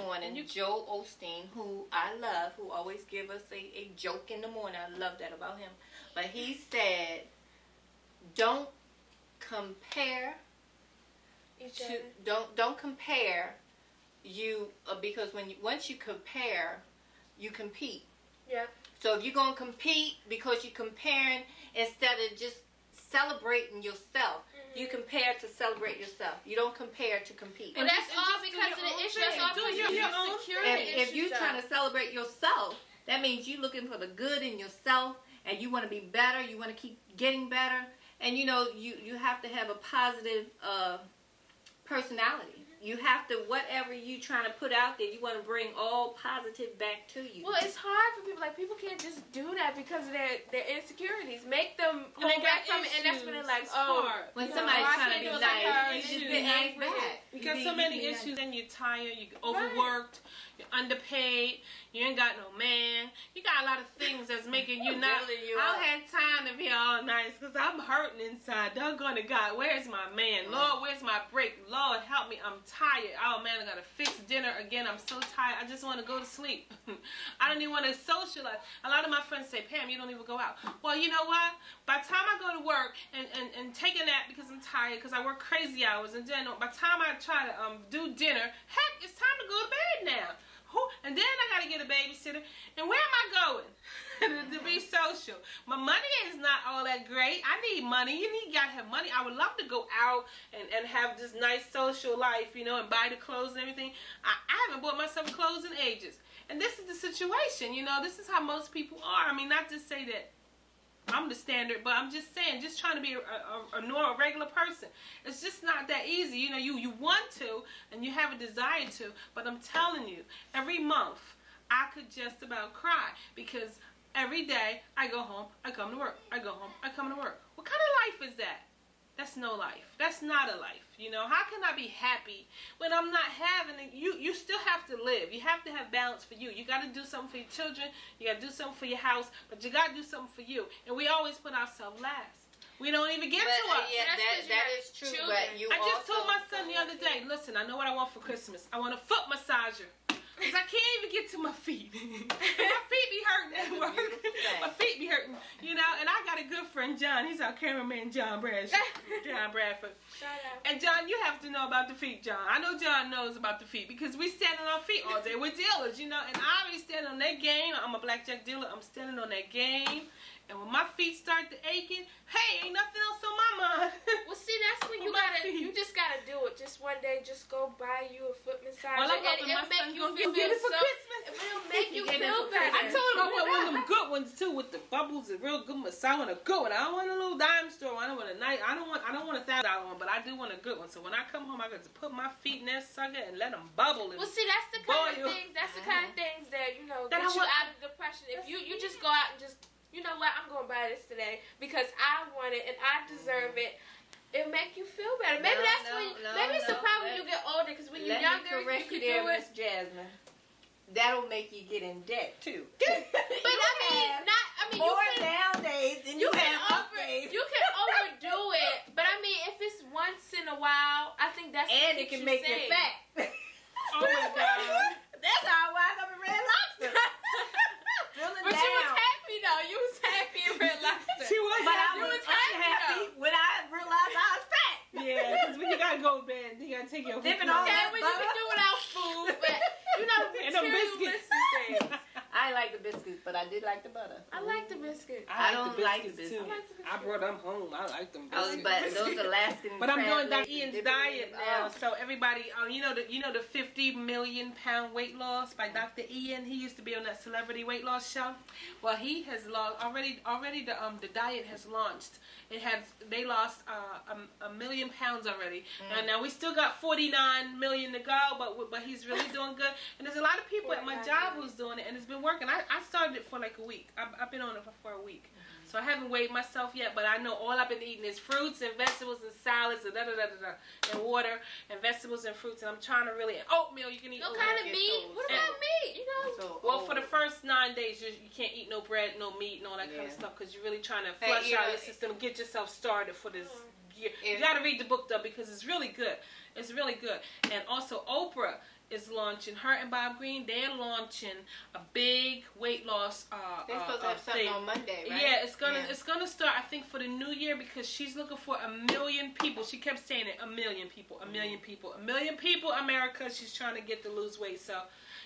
morning, Joel Osteen, who I love, who always give us a joke in the morning. I love that about him. But he said, don't compare don't compare you because once you compare, you compete. Yeah. So if you're going to compete because you're comparing instead of just celebrating yourself, you compare to celebrate yourself. You don't compare to compete. But that's all because of the issue. That's all because of your security If you're trying to celebrate yourself, that means you're looking for the good in yourself and you want to be better. You want to keep getting better. And you have to have a positive personality. You have to, whatever you trying to put out there, you want to bring all positive back to you. Well, it's hard for people. Like, people can't just do that because of their insecurities. Make them hold back from it, and that's when they're like, oh. When somebody's trying to be nice, you just be nice back. You got so many issues, and you're tired, you're overworked, you're underpaid, you ain't got no man. You got a lot of things that's making you not. I don't have time to be all nice because I'm hurting inside. Doggone to God, where's my man? Lord, where's my break? Lord, help me. I'm tired. Oh man, I gotta fix dinner again. I'm so tired. I just want to go to sleep. I don't even want to socialize. A lot of my friends say, Pam, you don't even go out. Well, you know what? By the time I go to work and take a nap because I'm tired, because I work crazy hours, and then by the time I try to do dinner, heck, it's time to go to bed now. And then I gotta get a babysitter. And where am I going? To be social. My money is not all that great. I need money. You gotta have money. I would love to go out and have this nice social life, and buy the clothes and everything. I haven't bought myself clothes in ages. And this is the situation, this is how most people are. I mean, not to say that I'm the standard, but I'm just saying, just trying to be a normal, regular person. It's just not that easy. You want to, and you have a desire to, but I'm telling you, every month, I could just about cry, because every day, I go home, I come to work, I go home, I come to work. What kind of life is that? That's no life. That's not a life. How can I be happy when I'm not having it? You still have to live. You have to have balance for you. You got to do something for your children. You got to do something for your house. But you got to do something for you. And we always put ourselves last. We don't even get to us. Yeah, that is true. But I just told my son the other day, listen, I know what I want for Christmas. I want a foot massager. Because I can't even get to my feet. My feet be hurting at work. My feet be hurting. And I got a good friend, John. He's our cameraman, John Bradford. Shout out. And John, you have to know about the feet, John. I know John knows about the feet because we stand on our feet all day. We're dealers, and I always stand on that game. I'm a blackjack dealer. I'm standing on that game. And when my feet start to aching, hey, ain't nothing else on my mind. Well, see, that's when you just gotta do it. Just one day, just go buy you a foot massager. Well, I'm hoping my son's gonna get it for Christmas. It'll make you feel better. I told him I want one of them good ones too, with the bubbles and real good massage. I want a good one. I don't want a little dime store. I don't want a nice. I don't want a $1,000 one, but I do want a good one. So when I come home, I got to put my feet in that sucker and let them bubble. Well, see, that's the kind of things. That's the kind of things that get you out of depression. If you just go out and just. You know what? I'm gonna buy this today because I want it and I deserve it. It make you feel better. Maybe maybe it's the problem when you get older, because when you're younger, you can do it. Miss Jasmine. That'll make you get in debt too. But I mean, more nowadays than you can overdo it. But I mean, if it's once in a while, I think that's and it can make you fat. Oh my God! That's how I wound up in Red Lobster. But you was happy though. You was happy in Red Lobster. She was happy. I was unhappy when I realized I was fat. Yeah, because when you gotta go to bed, you gotta take your food. Okay, when you can do without food, but the materialistic things. I like the biscuits, but I did like the butter. I like the biscuits. I don't like the biscuits. I brought them home. I like them biscuits. But those are lasting. But I'm doing Dr. Ian's diet now, so everybody, the 50 million pound weight loss by Dr. Ian. He used to be on that celebrity weight loss show. Well, he has lost already. The diet has launched. They lost a million pounds already, and now we still got 49 million to go. But he's really doing good. And there's a lot of people at my job who's doing it, and it's been working. I started it for like a week. I've been on it for a week. So I haven't weighed myself yet, but I know all I've been eating is fruits and vegetables and salads and and water and vegetables and fruits. And I'm trying to really, and oatmeal, you can eat oatmeal. What kind of meat? What about meat? Well, for the first 9 days, you can't eat no bread, no meat, and all that kind of stuff, because you're really trying to flush out your system and get yourself started for this year. You got to read the book, though, because it's really good. It's really good. And also, Oprah is launching, her and Bob Green, they're launching a big weight loss they're supposed to have something on Monday, right? Yeah, it's gonna start, I think, for the new year, because she's looking for 1 million people. She kept saying it, 1 million people, 1 million people, 1 million people, America. She's trying to get to lose weight. So,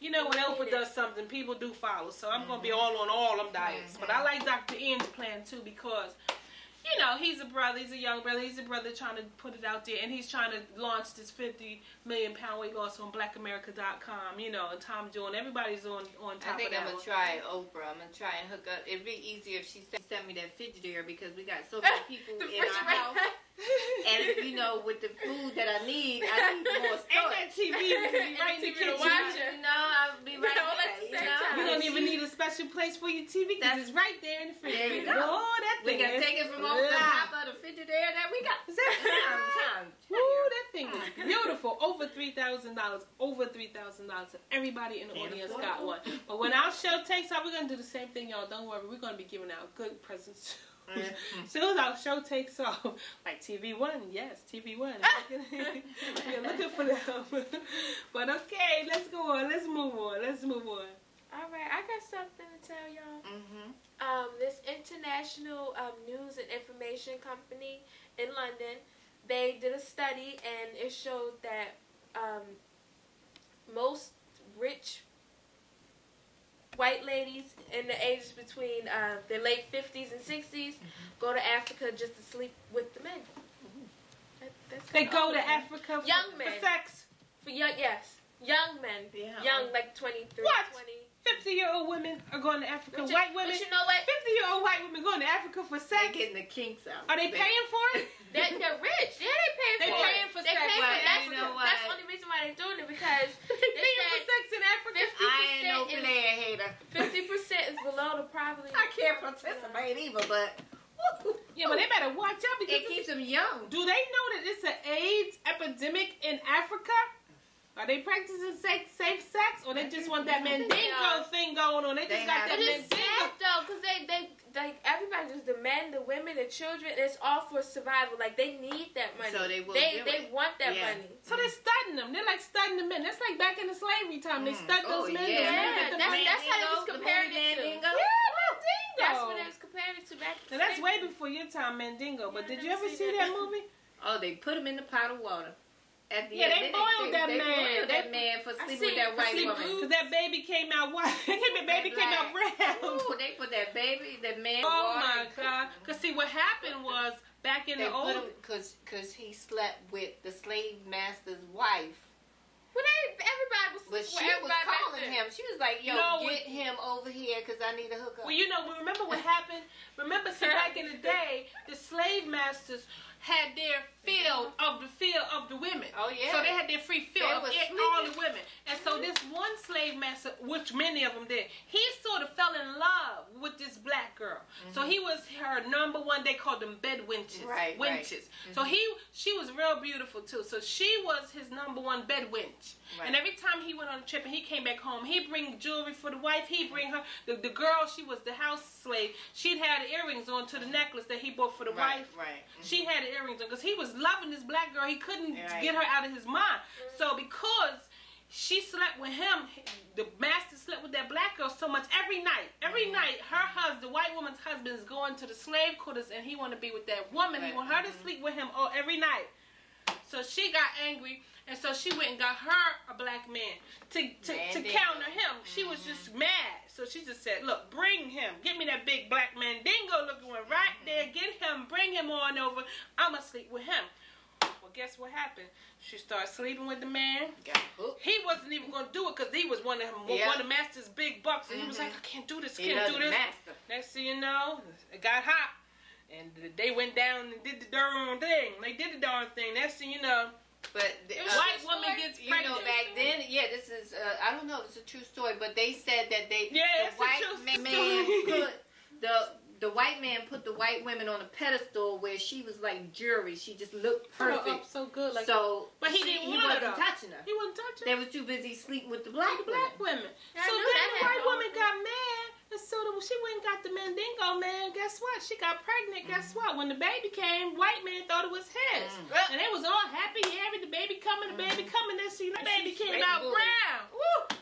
you know, when Oprah does something, people do follow. So I'm gonna be all on all them diets. But I like Dr. Ian's plan too, because, you know, he's a brother, he's a young brother, he's a brother trying to put it out there, and he's trying to launch this 50 million pound weight loss on blackamerica.com, you know, and Tom Jones, everybody's on top of that. I think I'm going to try Oprah. I'm going to try and hook up. It'd be easier if she sent me that Frigidaire, because we got so many people in our house. And, you know, with the food that I need more stuff. And that TV, right in the kitchen. You know, I'll be right there. You don't even need a special place for your TV, because it's right there in the fridge. There you go. Oh, that thing. We can take it from over the top of the Frigidaire that we got. Woo, that thing is beautiful. Over $3,000. Over $3,000. And everybody in the audience got one. But when our show takes off, we're going to do the same thing, y'all. Don't worry. We're going to be giving out good presents. As soon as our show takes off, like TV One, yes, TV One. We're looking for them. But okay, let's go on. Let's move on. All right, I got something to tell y'all. This international news and information company in London, they did a study, and it showed that most rich white ladies in the ages between their late 50s and 60s go to Africa just to sleep with the men. They go to Africa for sex? Young men. Yeah. Young, like 23, what? 20. 50-year-old women are going to Africa. White women. But you know what? 50-year-old white women going to Africa for sex. They're getting the kinks out. Are they paying for it? They're rich. Yeah, they paying for sex. That's the only reason why they're doing it, because they paying for sex in Africa. I ain't no player hater. 50% is below the poverty. I can't participate either, but. Yeah, but they better watch out, because it keeps them young. Do they know that it's an AIDS epidemic in Africa? Are they practicing safe sex, or they just want that mandingo thing going on? They just got that mandingo. It's sad though, because they everybody, just the men, the women, the children, it's all for survival. Like, they need that money. So they want that money. So they're studying them. They're like studying the men. That's like back in the slavery time. They studied those men. Yeah, that's how they was comparing it to. Yeah, mandingo. That's what they was comparing it to back in the that's way before your time, mandingo. But did you ever see that movie? Oh, they put him in the pot of water. They boiled that man. They boiled that man for sleeping with that white woman. Because that baby came out white. That baby came out brown. Ooh, they put that man. Oh my God! Because see, what happened was back in the old. Because he slept with the slave master's wife. Well, everybody was. But she was calling him. She was like, "Yo, get him over here, because I need a hookup." Well, remember what happened? Remember, back in the day, the slave masters had their field of the women. Oh yeah. So they had their free field of all the women. And so this one slave master, which many of them did, he sort of fell in love with this black girl. So he was her number one. They called them bed wenches. Right. Wenches. So she was real beautiful too. So she was his number one bed wench. Right. And every time he went on a trip and he came back home, he'd bring jewelry for the wife. He'd bring her the girl. She was the house slave. She'd had earrings on to the necklace that he bought for the wife. Right. She had earrings on because he was loving this black girl. He couldn't get her out of his mind. So because she slept with him, the master slept with that black girl so much every night. Every night, her husband, the white woman's husband, is going to the slave quarters, and he want to be with that woman. He want her to sleep with him every night. So she got angry, and so she went and got her a black man to counter him. She was just mad. So she just said, "Look, bring him. Get me that big black mandingo looking one right there. Get him. Bring him on over. I'ma sleep with him." Well, guess what happened? She started sleeping with the man. He wasn't even going to do it because he was one of the master's big bucks, and he was like, "I can't do this. Can't do this." Next thing you know, it got hot, and they went down and did the darn thing. They did the darn thing. Next thing you know. But white woman gets pregnant. Back then, this is, I don't know, it's a true story, but they said that the white man put the white women on a pedestal where she was like jewelry. She just looked perfect. So good. Like, but he wasn't touching her. He wasn't touching her. They were too busy sleeping with the black women. So then the white woman got mad and Minnesota, she went and got the Mandingo man. Guess what? She got pregnant. Guess what? When the baby came, white man thought it was his. And they was all happy. Yeah, the baby coming, the baby coming. Then see, the baby came out brown. Woo!